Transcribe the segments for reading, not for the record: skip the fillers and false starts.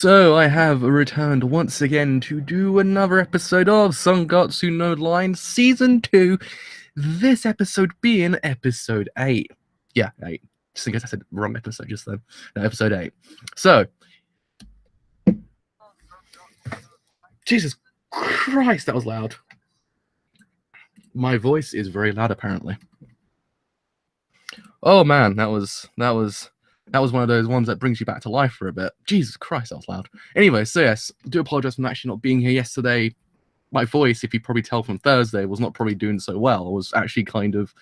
So I have returned once again to do another episode of Sangatsu no Line Season 2. This episode being episode 8. Yeah, 8. Just in case I said wrong episode just then. No, episode 8. So, Jesus Christ, that was loud. My voice is very loud apparently. Oh man, that was one of those ones that brings you back to life for a bit. Jesus Christ, that was loud. Anyway, so yes, I do apologize for actually not being here yesterday. My voice, if you probably tell from Thursday, was not probably doing so well. I was actually kind of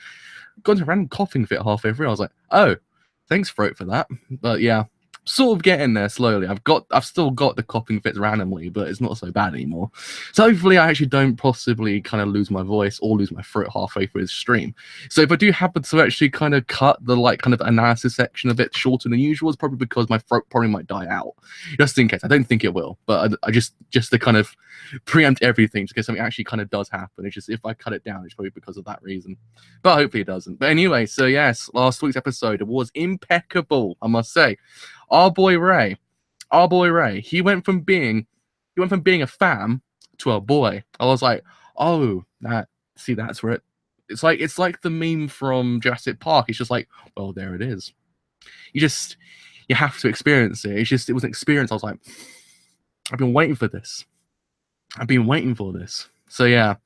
got into a random coughing fit halfway through. I was like, oh, thanks, throat, for that. But yeah, sort of getting there slowly. I've still got the coughing fits randomly, but it's not so bad anymore. So hopefully I actually don't possibly kind of lose my voice or lose my throat halfway through the stream. So if I do happen to actually kind of cut the kind of analysis section a bit shorter than usual, it's probably because my throat probably might die out. Just in case. I don't think it will, but I just to kind of preempt everything, just in case something actually kind of does happen. It's just if I cut it down, it's probably because of that reason. But hopefully it doesn't. But anyway, so yes, last week's episode was impeccable, I must say. Our boy Ray, he went from being a fam to a boy. I was like, oh, that's where it's like the meme from Jurassic Park. It's just like, well, there it is. You have to experience it. It was an experience. I was like, I've been waiting for this. So yeah,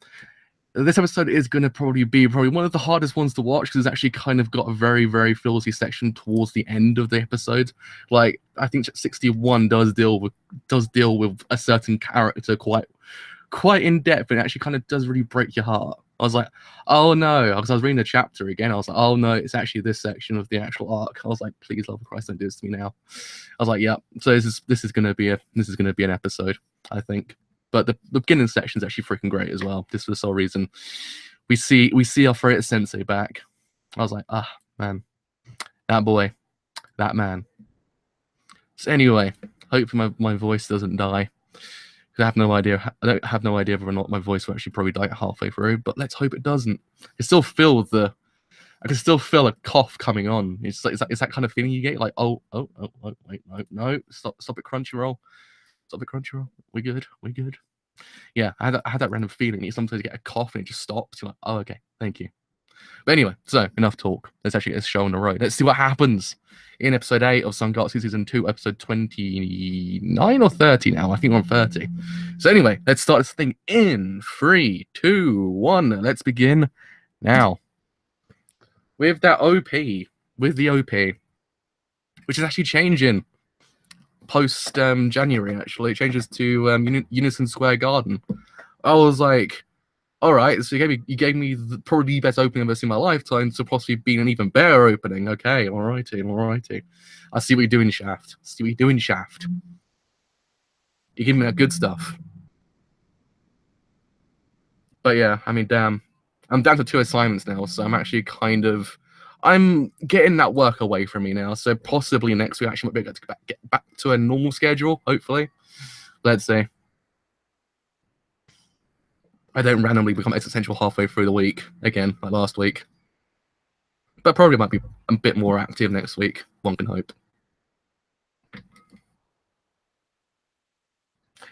this episode is going to probably be one of the hardest ones to watch because it's actually kind of got a very, very filthy section towards the end of the episode. Like, I think 61 does deal with a certain character quite in depth, and it actually kind of does really break your heart. I was like, oh no, because I was reading the chapter again. I was like, oh no, it's actually this section of the actual arc. I was like, please, love of Christ, don't do this to me now. I was like, yeah. So this is gonna be an episode, I think. But the beginning section is actually freaking great as well. Just for the sole reason we see our favorite sensei back. I was like, man, that boy, that man. So anyway, hopefully my voice doesn't die. I have no idea. I don't have no idea whether or not my voice will actually probably die halfway through. But let's hope it doesn't. I can still feel a cough coming on. It's that kind of feeling you get. Like, oh, wait, no, stop it, Crunchyroll. Stop it, Crunchyroll. We good. Yeah, I had that random feeling. You sometimes get a cough and it just stops. You're like, oh, okay, thank you. But anyway, so enough talk. Let's actually get this show on the road. Let's see what happens in episode 8 of Sangatsu Season 2, episode 29 or 30 now. I think we're on 30. So anyway, let's start this thing in 3, 2, 1. Let's begin now. With that OP, which is actually changing post January. Actually, it changes to Unison Square Garden. I was like, all right, so you gave me probably the best opening I've ever seen in my lifetime, so possibly being an even better opening. Okay, alrighty. I see what you're doing, Shaft. You're giving me that good stuff. But yeah, I mean, damn, I'm down to 2 assignments now, so I'm getting that work away from me now. So possibly next week, I actually might be able to get back to a normal schedule. Hopefully, let's see. I don't randomly become existential halfway through the week again, like last week. But probably might be a bit more active next week. One can hope.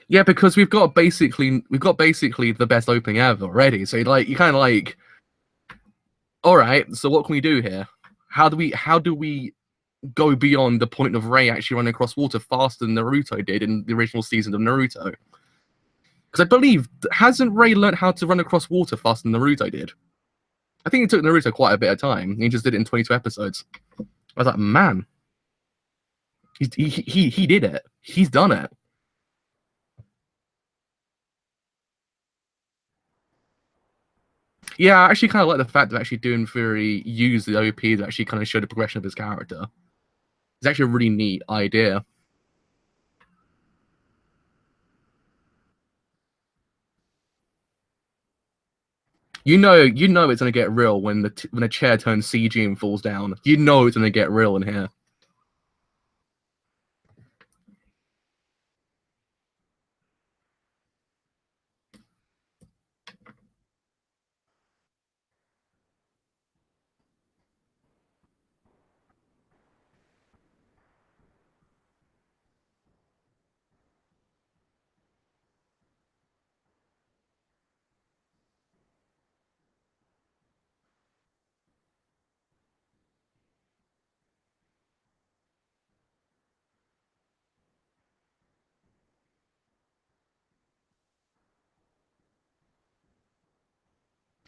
Yeah, because we've got basically the best opening ever already. So you kind of like, all right. So what can we do here? How do we go beyond the point of Rei actually running across water faster than Naruto did in the original season of Naruto? Because I believe, hasn't Rei learned how to run across water faster than Naruto did? I think it took Naruto quite a bit of time. He just did it in 22 episodes. I was like, man, he did it. He's done it. Yeah, I actually kind of like the fact that actually doing Fury use the OP to actually kind of show the progression of his character. It's actually a really neat idea. You know it's gonna get real when the chair turns CG and falls down. You know it's gonna get real in here.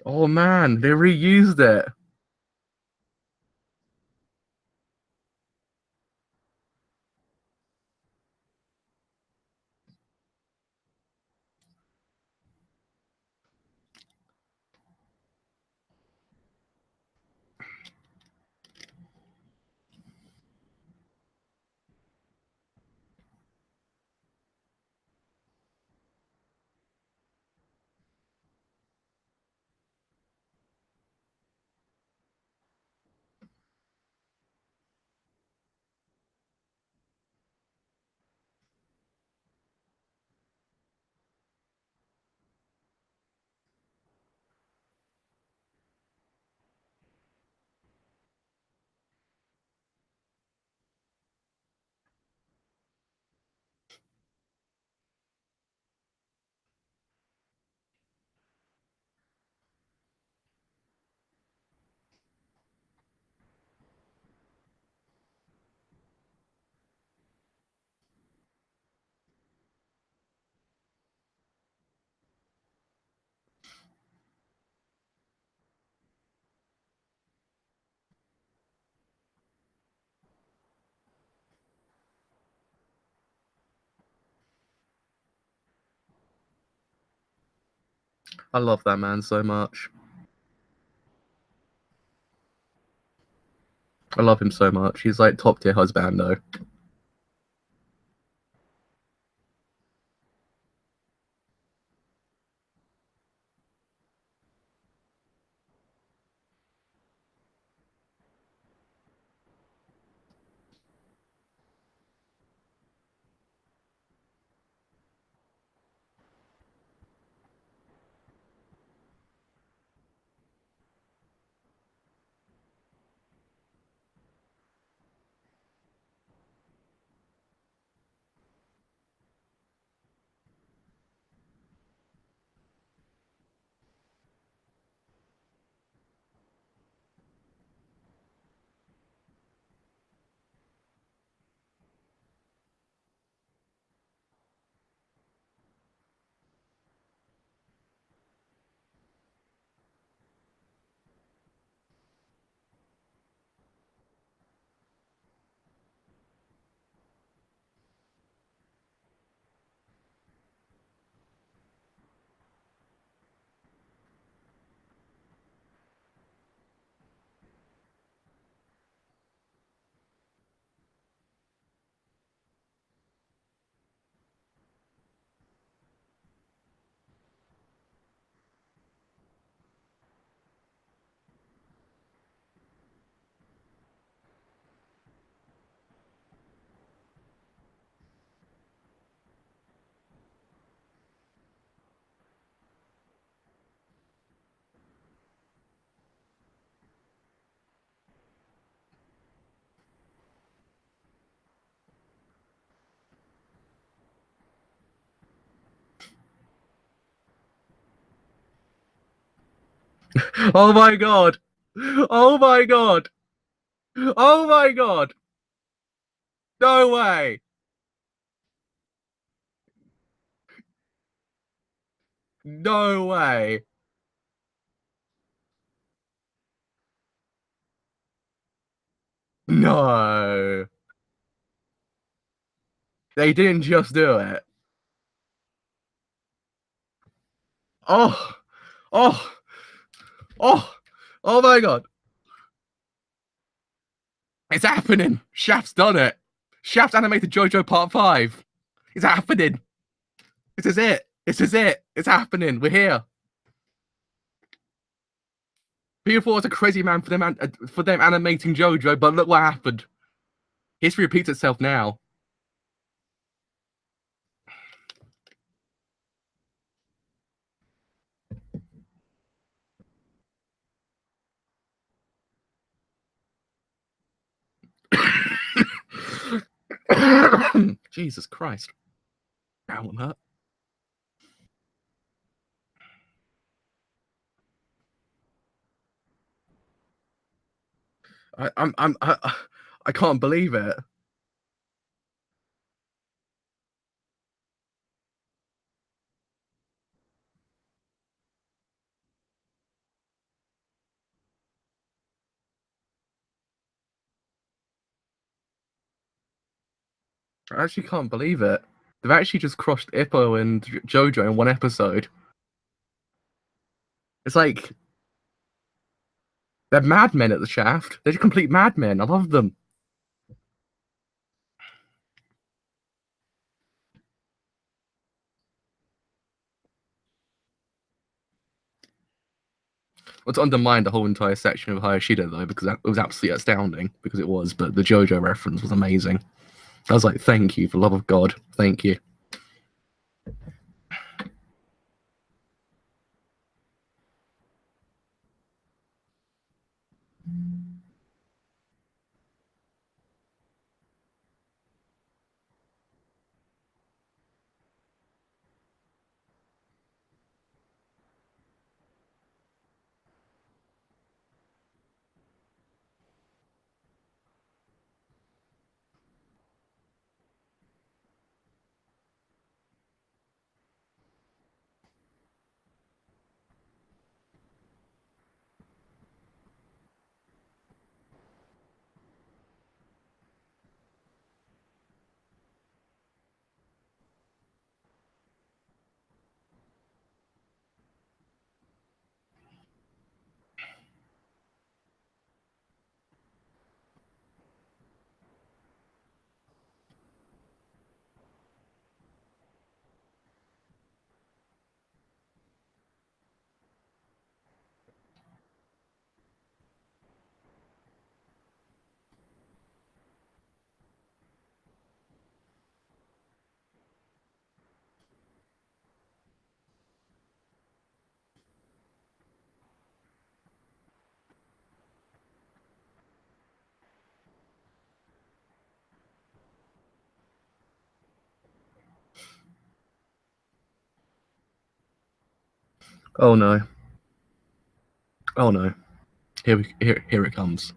Oh man, they reused it. I love that man so much. I love him so much. He's like top tier husbando. Oh my god. Oh my god. Oh my god. No way. No way. No. They didn't just do it. Oh. Oh. Oh. Oh my god. It's happening. Shaft's done it. Shaft animated JoJo Part 5. It's happening. This is it. This is it. It's happening. We're here. People thought it was a crazy man for them animating JoJo, but look what happened. History repeats itself now. Jesus Christ. That one hurt. I can't believe it. I actually can't believe it. They've actually just crushed Ippo and JoJo in one episode. It's like they're madmen at the Shaft. They're complete madmen. I love them. Well, to undermine the whole entire section of Hayashida though, because it was absolutely astounding, because it was. But the JoJo reference was amazing. I was like, thank you, for the love of God, thank you. Oh no. Oh no. Here it comes.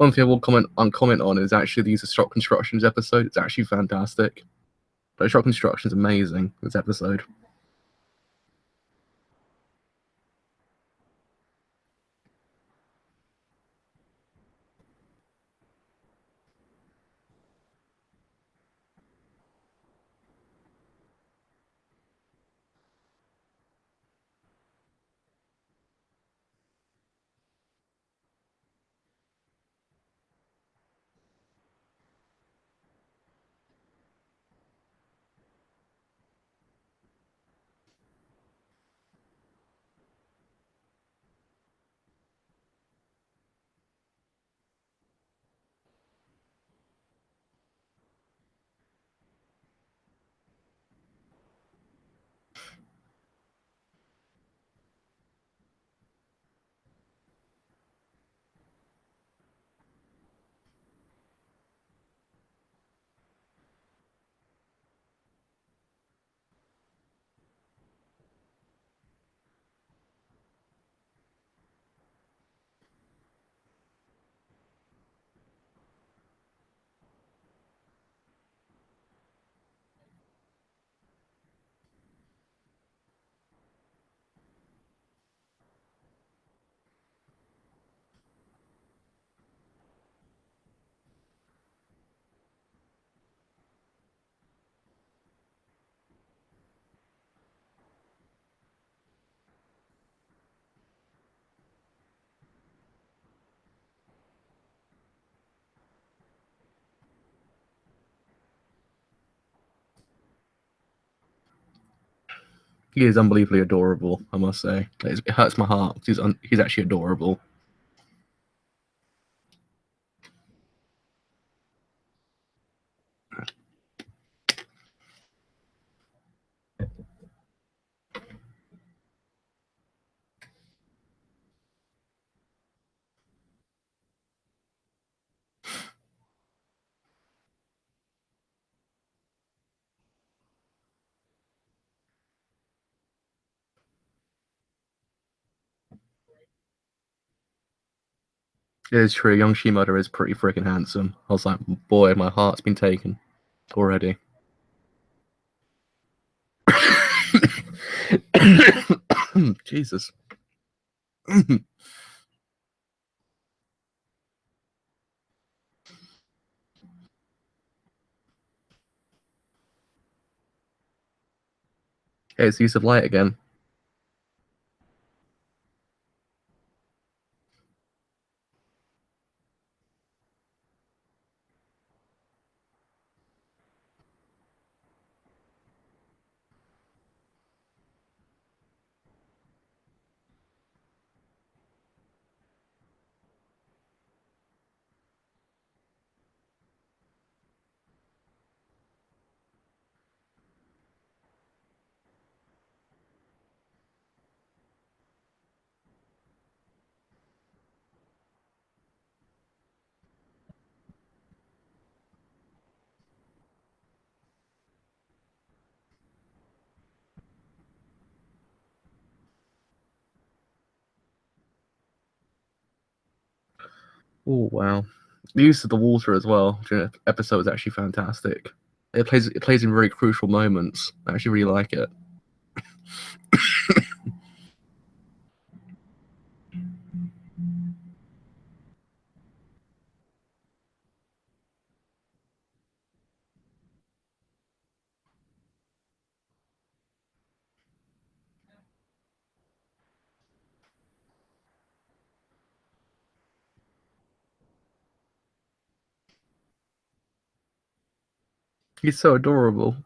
One thing I will comment on is actually the use of shot constructions episode. It's actually fantastic. Like, shot construction is amazing. This episode. He is unbelievably adorable, I must say. It hurts my heart. He's actually adorable. It is true. Young Shimoda is pretty freaking handsome. I was like, boy, my heart's been taken already. Jesus. It's use of light again. Oh wow. The use of the water as well during the episode is actually fantastic. It plays in very crucial moments. I actually really like it. He's so adorable.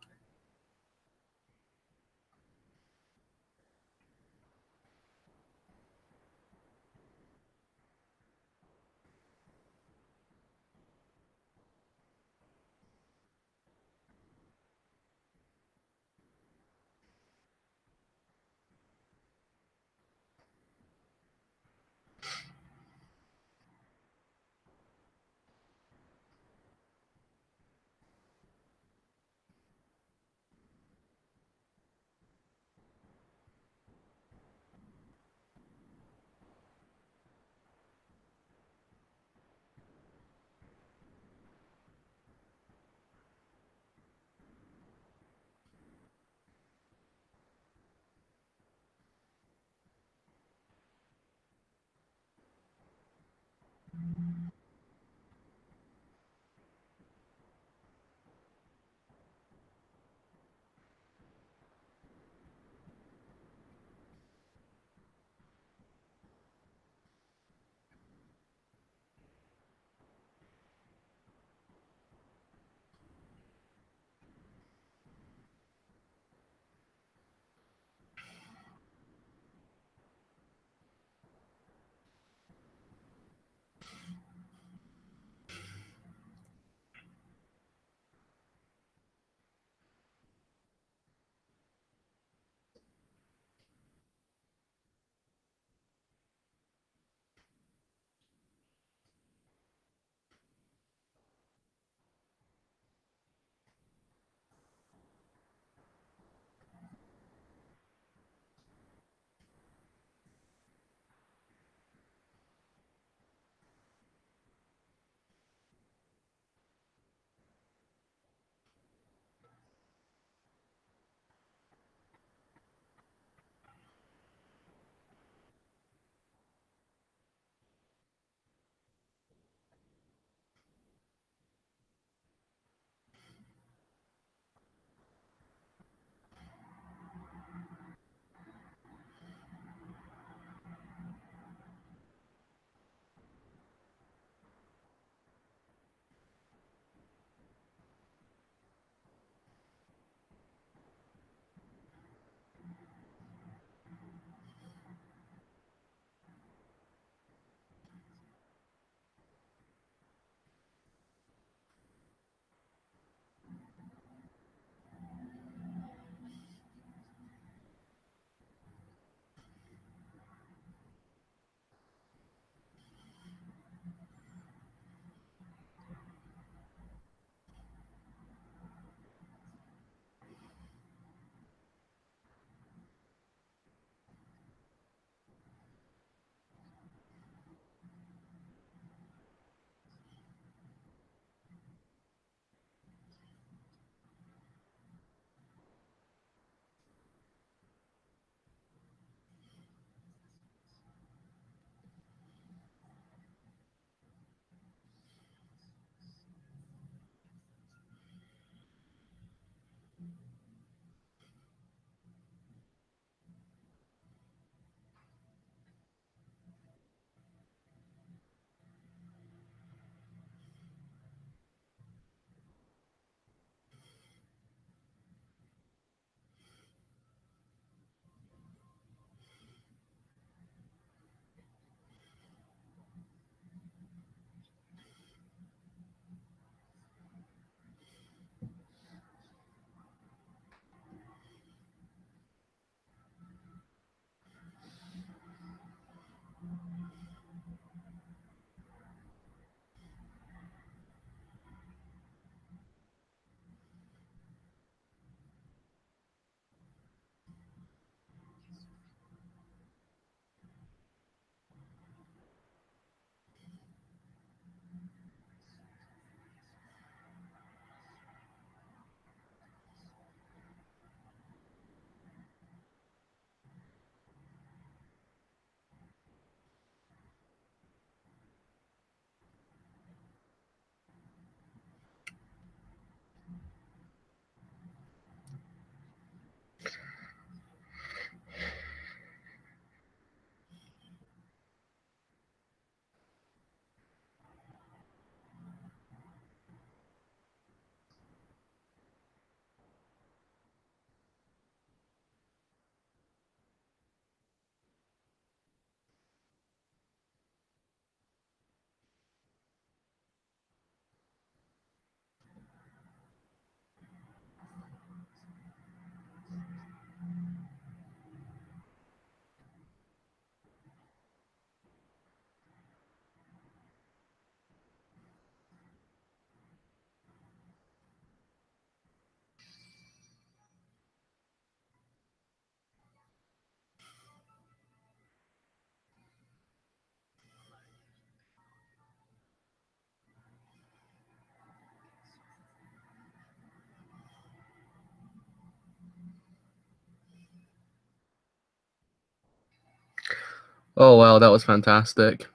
Oh wow, that was fantastic.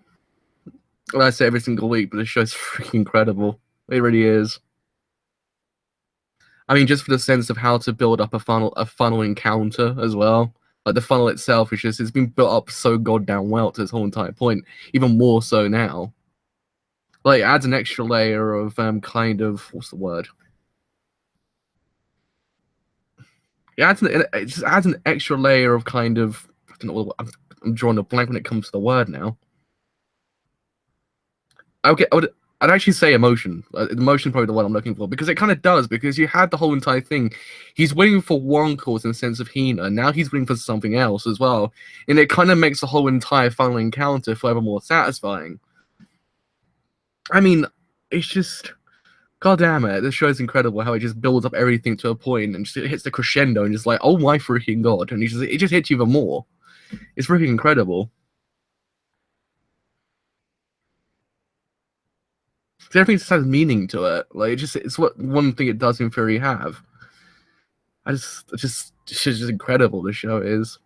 Well, I say every single week, but this show's freaking incredible. It really is. I mean, just for the sense of how to build up a funnel encounter as well. Like the funnel itself is just it's been built up so goddamn well to this whole entire point, even more so now. Like it adds an extra layer of kind of what's the word? It just adds an extra layer of kind of I don't know. I'm drawing a blank when it comes to the word now. I'd actually say emotion. Emotion probably the one I'm looking for because it kind of does because you had the whole entire thing. He's waiting for one cause in the sense of Hina. Now he's waiting for something else as well, and it kind of makes the whole entire final encounter forever more satisfying. I mean, it's just god damn it. This show is incredible how it just builds up everything to a point and just it hits the crescendo and just like oh my freaking god, and it just hits you even more. It's freaking incredible. Everything just has meaning to it. Like it's what one thing it does in theory have. It's just incredible. The show is.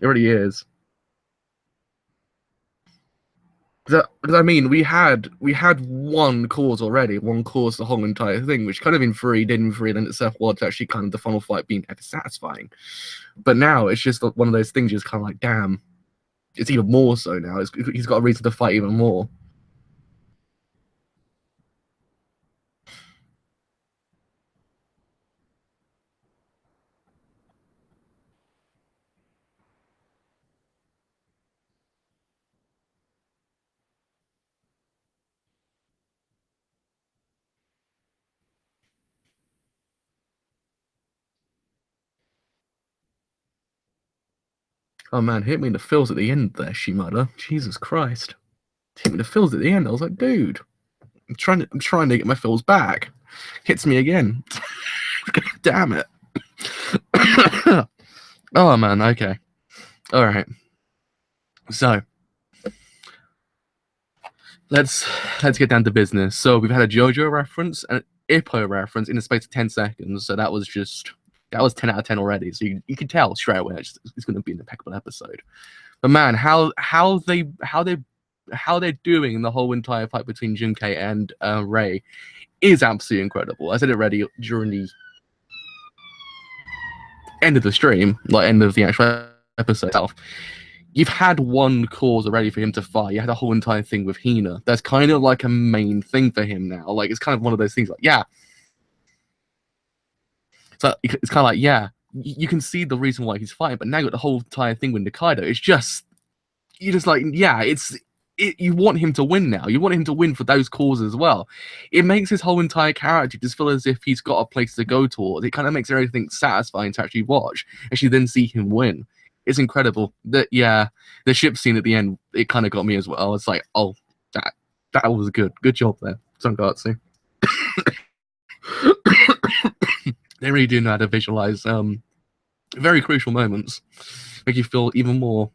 It really is. Because I mean, we had one cause already, one cause the whole entire thing, which kind of in theory didn't really lend itself well to actually kind of the final fight being ever satisfying. But now it's just one of those things, just kind of like, damn, it's even more so now. He's got a reason to fight even more. Oh man, hit me in the feels at the end there, Shimada. Jesus Christ. Hit me in the feels at the end. I was like, dude, I'm trying to get my feels back. Hits me again. Damn it. Oh man, okay. Alright. So let's get down to business. So we've had a JoJo reference and an Ippo reference in the space of 10 seconds. So that was 10 out of 10 already. So you can tell straight away it's going to be an impeccable episode. But man, how they're doing the whole entire fight between Junkei and Ray is absolutely incredible. I said it already during the end of the stream, like end of the actual episode itself. You've had one cause already for him to fight. You had a whole entire thing with Hina. That's kind of like a main thing for him now. Like it's kind of one of those things. Like yeah, so it's kind of like yeah, you can see the reason why he's fighting, but now you got the whole entire thing with Nikaido. It's just you just like yeah, you want him to win now. You want him to win for those causes as well. It makes his whole entire character just feel as if he's got a place to go towards. It kind of makes everything satisfying to actually watch, actually then see him win. It's incredible. The ship scene at the end, it kind of got me as well. It's like, oh, that was good. Good job there, Sangatsu. They really do know how to visualize very crucial moments, make you feel even more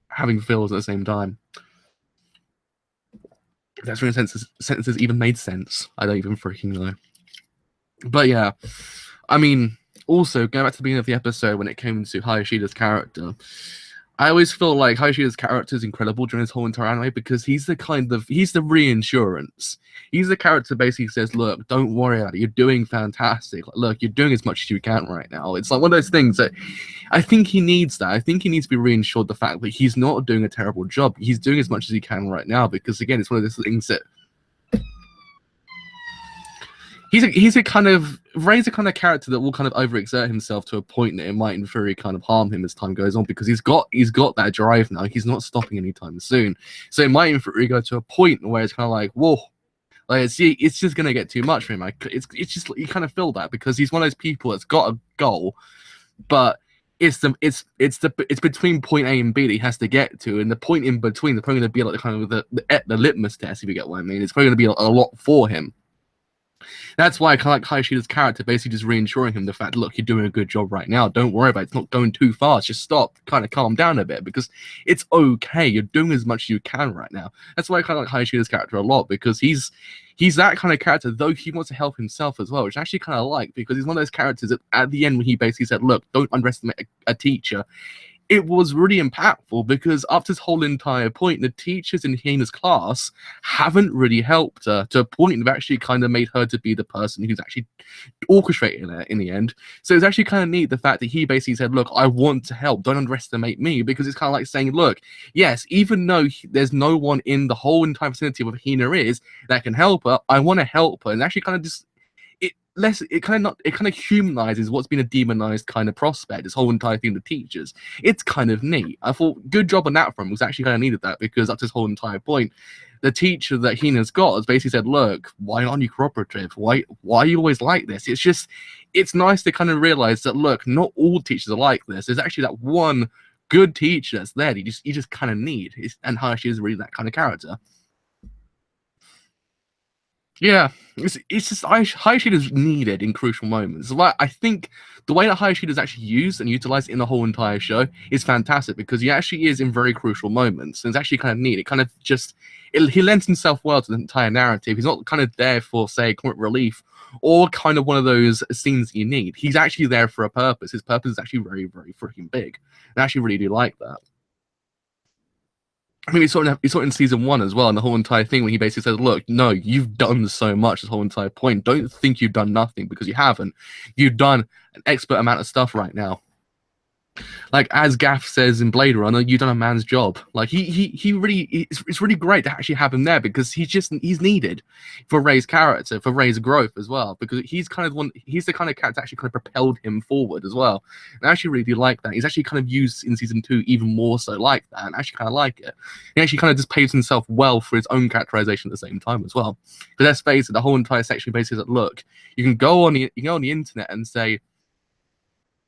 having feels at the same time. That's when sentences even made sense. I don't even freaking know. But yeah, I mean, also going back to the beginning of the episode when it came to Hayashida's character, I always feel like Hayashida's character is incredible during this whole entire anime because he's the reinsurance. He's the character basically says, look, don't worry about it. You're doing fantastic. Like, look, you're doing as much as you can right now. It's like one of those things that I think he needs that. I think he needs to be reassured the fact that he's not doing a terrible job. He's doing as much as he can right now because again, it's one of those things that he's a kind of Ray's a kind of character that will kind of overexert himself to a point that it might in theory kind of harm him as time goes on because he's got that drive now. He's not stopping anytime soon. So it might in theory go to a point where it's kind of like, whoa, like it's just gonna get too much for him. Like it's just you kind of feel that because he's one of those people that's got a goal, but it's between point A and B that he has to get to, and the point in between is probably going to be like kind of the litmus test, if you get what I mean. It's probably going to be a lot for him. That's why I kind of like Hayashida's character basically just reassuring him the fact, look, you're doing a good job right now. Don't worry about it. It's not going too fast. Just stop, kind of calm down a bit because it's okay. You're doing as much as you can right now. That's why I kind of like Hayashida's character a lot because he's that kind of character, though he wants to help himself as well, which I actually kind of like because he's one of those characters that at the end when he basically said, look, don't underestimate a teacher. it was really impactful because up to this whole entire point, the teachers in Hina's class haven't really helped her to a point they've actually kind of made her to be the person who's actually orchestrating it in the end. So it's actually kind of neat the fact that he basically said, look, I want to help, don't underestimate me, because it's kind of like saying, look, yes, even though there's no one in the whole entire vicinity of Hina is that can help her, I want to help her. And actually kind of just it kind of humanizes what's been a demonized kind of prospect, this whole entire thing, the teachers. It's kind of neat. I thought good job on that front, was actually kind of needed that, because up to this whole entire point, the teacher that Hina's got has basically said, look, why aren't you cooperative? Why are you always like this? It's nice to kind of realize that, look, not all teachers are like this. There's actually that one good teacher that's there that you just kind of need. And Hayashi is really that kind of character. Yeah, it's just Hayashida is needed in crucial moments. Like, I think the way that Hayashida is actually used and utilized in the whole entire show is fantastic, because he actually is in very crucial moments, and it's actually kind of neat. It kind of just he lends himself well to the entire narrative. He's not kind of there for, say, comic relief or kind of one of those scenes you need. He's actually there for a purpose. His purpose is actually very, very freaking big. I actually really do like that. I mean, we saw it in season 1 as well, and the whole entire thing when he basically says, look, no, you've done so much, this whole entire point. Don't think you've done nothing, because you haven't. You've done an expert amount of stuff right now. Like, as Gaff says in Blade Runner, you've done a man's job. Like, he really, it's really great to actually have him there, because he's needed for Rei's character, for Rei's growth as well, because he's the kind of character that actually kind of propelled him forward as well. And I actually really do like that. He's actually kind of used in season 2 even more so like that, and I actually kind of like it. He actually kind of just paves himself well for his own characterization at the same time as well. Because let's face it, the whole entire section basically says, look, you can go on the internet and say,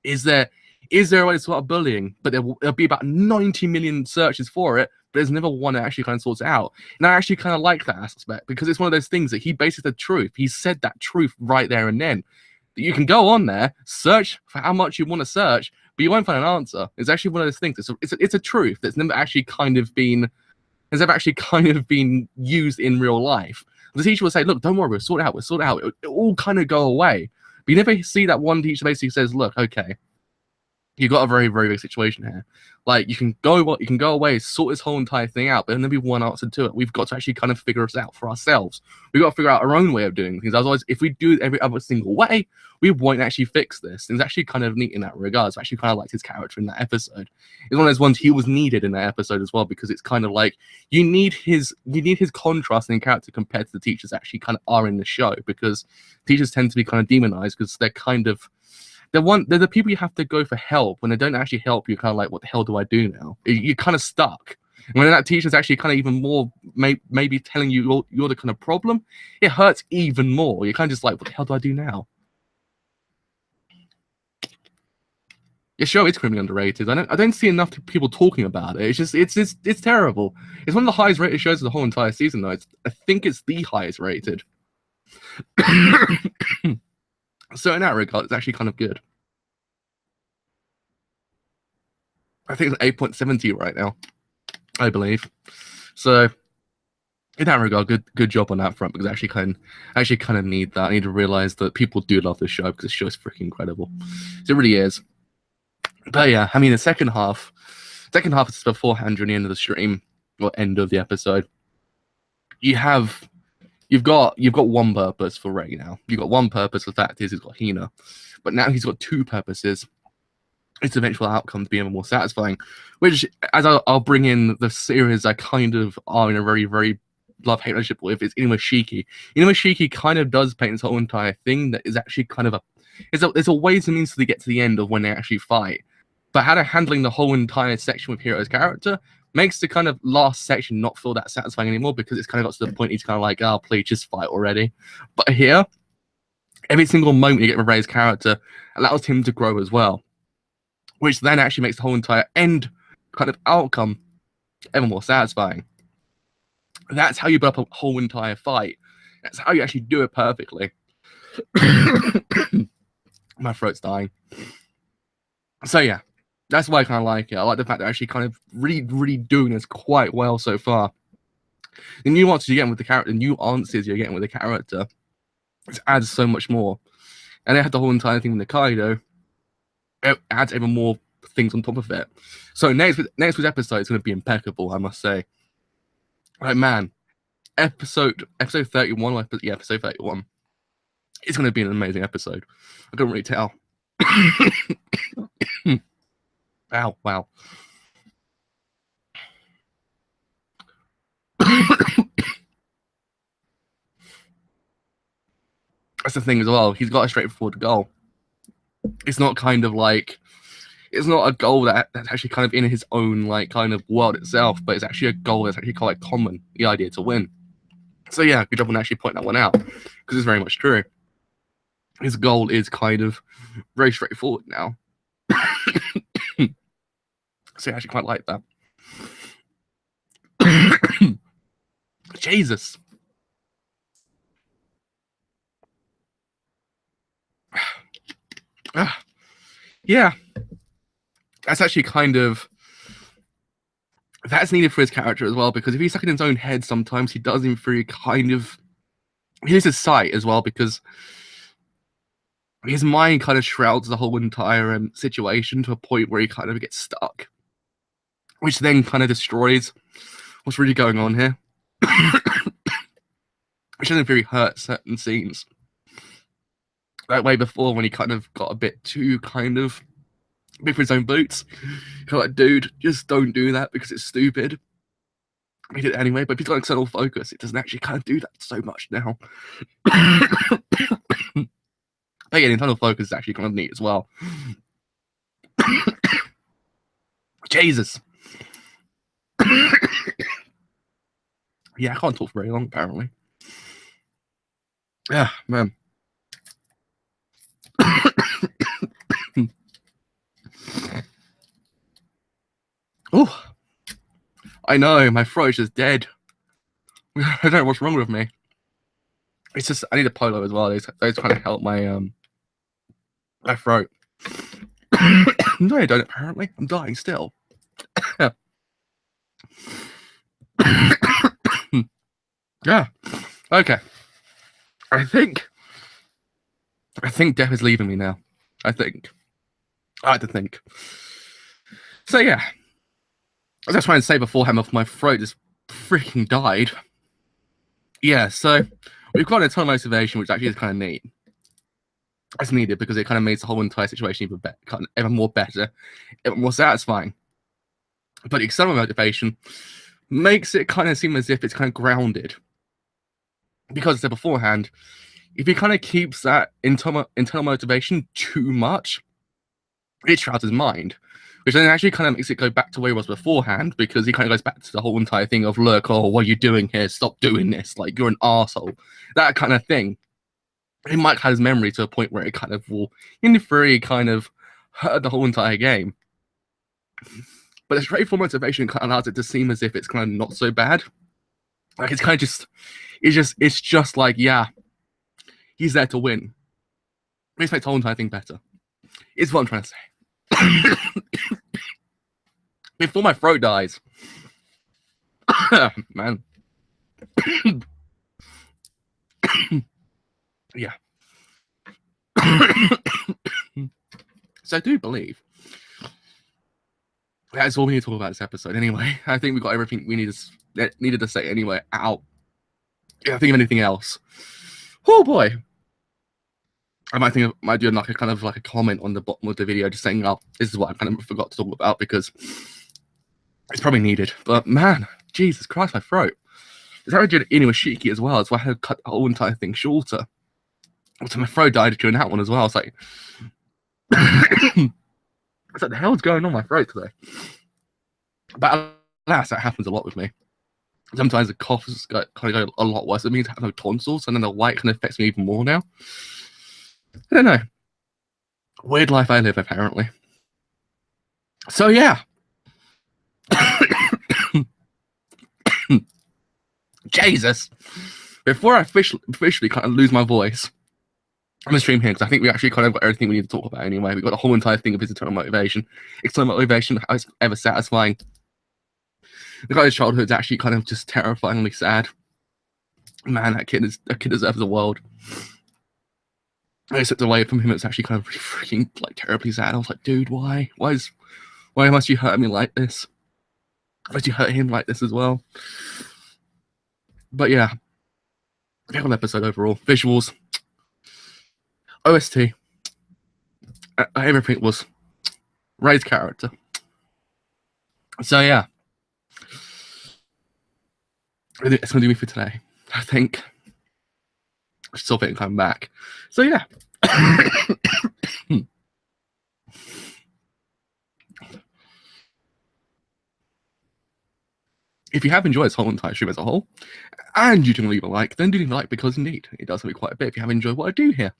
is there a way to start bullying? But there'll be about 90 million searches for it, but there's never one that actually kind of sorts it out. And I actually kind of like that aspect, because it's one of those things that he basically said truth. He said that truth right there and then. You can go on there, search for how much you want to search, but you won't find an answer. It's actually one of those things. It's a truth that's never actually kind of been used in real life. The teacher will say, look, don't worry, we'll sort it out. It'll all kind of go away. But you never see that one teacher basically says, look, okay, you've got a very, very big situation here. Like, you can go away, sort this whole entire thing out, but there'll be one answer to it. We've got to actually kind of figure this out for ourselves. We've got to figure out our own way of doing things. Otherwise, if we do it every other single way, we won't actually fix this. And it's actually kind of neat in that regard. So I actually kind of liked his character in that episode. It's one of those ones he was needed in that episode as well, because it's kind of like you need his contrast in character compared to the teachers that actually kind of are in the show, because teachers tend to be kind of demonized because they're kind of they're the people you have to go for help. When they don't actually help, you're kind of like, what the hell do I do now? You're kind of stuck. And when that teacher's actually kind of even more maybe telling you you're the kind of problem, it hurts even more. You're kind of just like, what the hell do I do now? The show is criminally underrated. I don't see enough people talking about it. It's terrible. It's one of the highest rated shows of the whole entire season, though. I think it's the highest rated. So in that regard, it's actually kind of good. I think it's 8.70 right now, I believe. So in that regard, good job on that front, because I actually kind of need that. I need to realize that people do love this show, because this show is freaking incredible. So it really is. But yeah, I mean, the second half is beforehand during the end of the stream or end of the episode. You've got one purpose for Rei now. You've got one purpose. The fact is, he's got Hina, but now he's got two purposes. Its eventual outcome to be even more satisfying. Which, as I'll bring in the series, I kind of are in a very, very love-hate relationship with, is Inumashiki. Inumashiki kind of does paint this whole entire thing that is actually kind of there's a ways and means to get to the end of when they actually fight. But how they're handling the whole entire section with Hiro's character makes the kind of last section not feel that satisfying anymore, because it's kind of got to the point he's kind of like, oh, please just fight already. But here, every single moment you get with Rei's character allows him to grow as well, which then actually makes the whole entire end kind of outcome ever more satisfying. That's how you build up a whole entire fight. That's how you actually do it perfectly. My throat's dying. So yeah, that's why I kind of like it. I like the fact that actually kind of really doing this quite well so far. The nuances you're getting with the character, the nuances you're getting with the character, it adds so much more. And they had the whole entire thing with the Kaido. It adds even more things on top of it. So next week's episode is going to be impeccable, I must say. Like, man, episode 31, episode 31. It's going to be an amazing episode. I couldn't really tell. Ow, wow. That's the thing as well. He's got a straightforward goal. It's not kind of like, it's not a goal that's actually kind of in his own like kind of world itself, but it's actually a goal that's actually quite common, the idea to win. So yeah, good job on actually pointing that one out, because it's very much true. His goal is kind of very straightforward now. So I actually quite like that. Jesus. Yeah. That's actually kind of... That's needed for his character as well, because if he's stuck in his own head sometimes, he does him through kind of... He loses sight as well, because his mind kind of shrouds the whole entire situation to a point where he kind of gets stuck, which then kind of destroys what's really going on here. Which doesn't really hurt certain scenes. That way before, when he kind of got a bit too kind of big for his own boots, kind of like, dude, just don't do that because it's stupid. He did it anyway, but if he's got external focus, it doesn't actually kind of do that so much now. But yeah, internal focus is actually kind of neat as well. Jesus. Yeah, I can't talk for very long, apparently. Yeah, man. Oh, I know, my throat's just dead. I don't know what's wrong with me. It's just, I need a polo as well. Those kind of help my my throat. No, I don't, apparently. I'm dying still. Yeah. Okay. I think death is leaving me now. I like to think. So yeah. As I was trying to say beforehand, my throat just freaking died. Yeah, so we've got a ton of motivation, which actually is kind of neat. It's needed because it kind of makes the whole entire situation even better, kind of even more better, even more satisfying. But external motivation makes it kind of seem as if it's kind of grounded. Because I said beforehand, if he kind of keeps that internal motivation too much, it shrouds his mind. Which then actually kind of makes it go back to where he was beforehand, because he kind of goes back to the whole entire thing of, look, oh, what are you doing here? Stop doing this. Like, you're an arsehole. That kind of thing. It might have his memory to a point where it kind of will, in theory, kind of hurt the whole entire game. But the straightforward motivation kind of allows it to seem as if it's kind of not so bad. Like, it's kind of just, it's just like, yeah, he's there to win. It makes the whole entire thing better. Is what I'm trying to say. Before my throat dies. Man. Yeah. So I do believe that's all we need to talk about this episode anyway. I think we got everything we needed to say anyway out. If I think of anything else. Oh boy. I might do like a kind of like a comment on the bottom of the video just saying, oh, this is what I kind of forgot to talk about because it's probably needed. But man, Jesus Christ, my throat. It's actually in was shaky as well. That's why I had to cut the whole entire thing shorter. So my throat died during that one as well. It's like, it's like, the hell's going on my throat today? But alas, that happens a lot with me. Sometimes the coughs kind of go a lot worse. It means I have no tonsils, and then the white kind of affects me even more now. I don't know. Weird life I live, apparently. So yeah. Jesus. Before I officially kind of lose my voice, I'm going to stream here because I think we actually kind of got everything we need to talk about anyway. We've got the whole entire thing of his internal motivation. External motivation, how it's ever satisfying. The guy's childhood's actually kind of just terrifyingly sad. Man, that kid deserves the world. I stepped away from him. It's actually kind of really freaking like terribly sad. I was like, dude, why must you hurt me like this? Why must you hurt him like this as well? But yeah, the whole episode overall, visuals, OST, everything was Ray's character. So yeah, it's gonna do me for today. I think. I still think I'm back. So yeah. If you have enjoyed this whole entire stream as a whole, and you didn't leave a like, then do leave a like, because indeed it does help me quite a bit if you have enjoyed what I do here.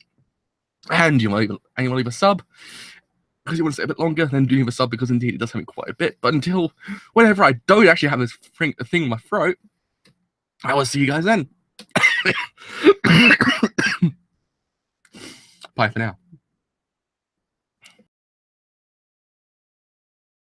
And you want to leave a sub because you want to stay a bit longer, then do leave a sub, because indeed it does help me quite a bit. But until whenever I don't actually have this thing in my throat, I will see you guys then. Bye for now.